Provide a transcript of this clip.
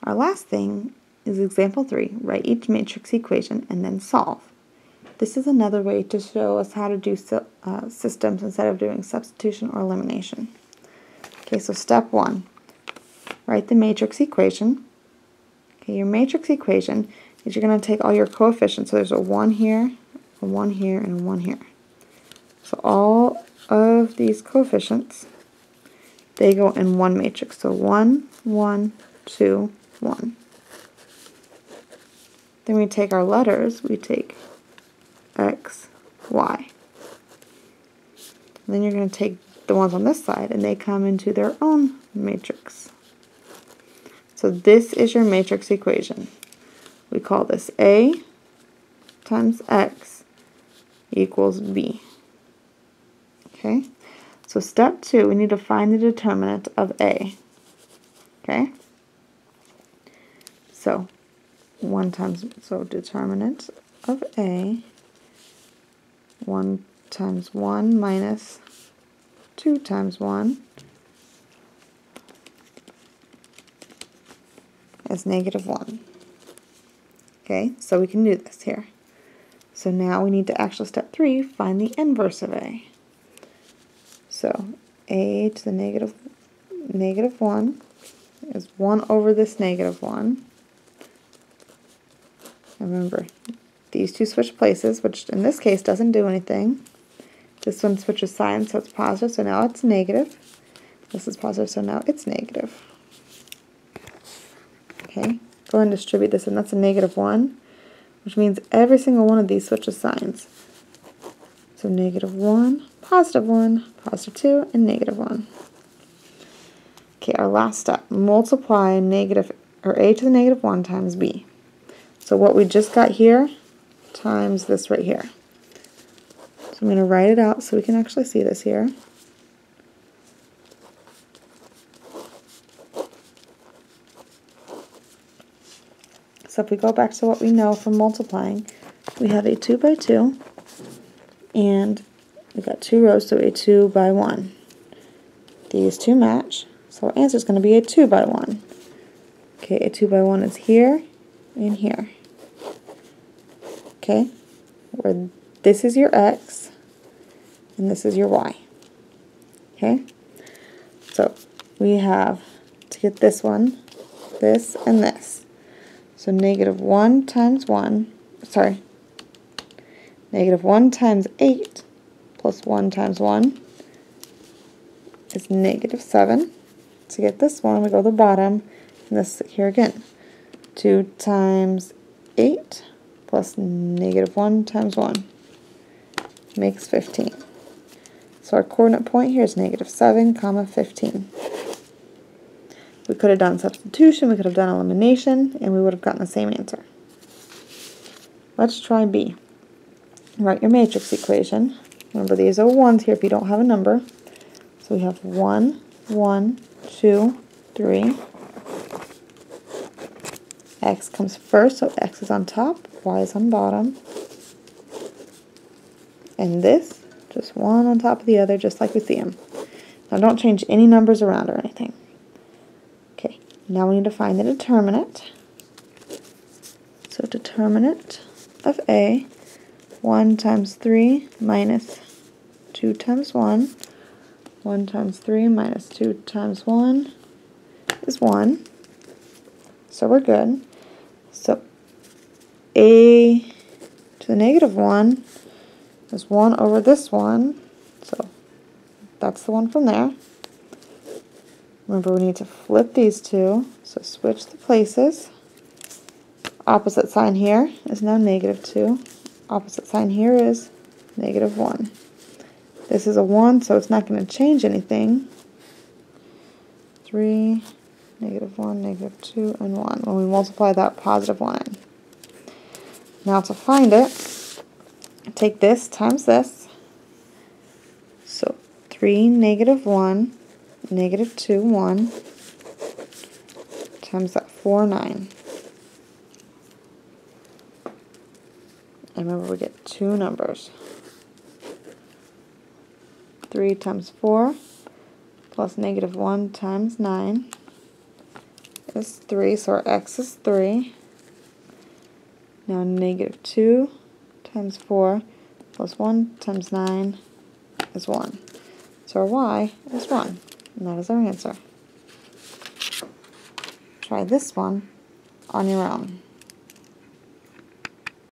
Our last thing is example 3. Write each matrix equation and then solve. This is another way to show us how to do systems instead of doing substitution or elimination. Okay, so step 1. Write the matrix equation. Okay, your matrix equation is you're going to take all your coefficients. So there's a 1 here, a 1 here, and a 1 here. So all of these coefficients, they go in one matrix. So 1, 1, 2, 1. Then we take our letters, we take X, Y. And then you're going to take the ones on this side and they come into their own matrix. So this is your matrix equation. We call this A times X equals B. Okay? So step 2, we need to find the determinant of A. Okay? So determinant of A, 1 times 1 minus 2 times 1 is negative 1. Okay, so we can do this here. So now we need to actually, step 3, find the inverse of A. So A to the negative 1 is 1 over this negative 1. Remember, these two switch places, which in this case doesn't do anything. This one switches signs, so it's positive, so now it's negative. This is positive, so now it's negative. Okay, go ahead and distribute this, and that's a negative 1, which means every single one of these switches signs. So negative 1, positive 2, and negative 1. Okay, our last step, multiply A to the negative 1 times B. So what we just got here times this right here. So I'm going to write it out so we can actually see this here. So if we go back to what we know from multiplying, we have a 2 by 2, and we got 2 rows, so a 2 by 1. These two match, so our answer is going to be a 2 by 1. Okay, a 2 by 1 is here and here. Okay, where this is your X and this is your Y. Okay, so we have to get this one, this, and this. So negative 1 times 8 plus 1 times 1 is negative 7. To get this one, we go to the bottom, and this here again. 2 times 8 plus negative 1 times 1 makes 15. So our coordinate point here is negative 7, 15. We could have done substitution, we could have done elimination, and we would have gotten the same answer. Let's try B. Write your matrix equation. Remember, these are ones here if you don't have a number. So we have 1, 1, 2, 3. X comes first, so X is on top, Y is on bottom. And this, just one on top of the other, just like we see them. Now don't change any numbers around or anything. Okay, now we need to find the determinant. So determinant of A, 1 times 3 minus 2 times 1. 1 times 3 minus 2 times 1 is 1. So we're good. So A to the negative 1 is 1 over this one. So that's the one from there. Remember, we need to flip these two. So switch the places. Opposite sign here is now negative 2. Opposite sign here is negative 1. This is a 1, so it's not going to change anything. 3, negative 1, negative 2, and 1. When we multiply that positive line. Now to find it, take this times this. So 3, negative 1, negative 2, 1, times that 4, 9. And remember, we get two numbers. 3 times 4 plus negative 1 times 9 is 3, so our x is 3. Now negative 2 times 4 plus 1 times 9 is 1. So our y is 1, and that is our answer. Try this one on your own.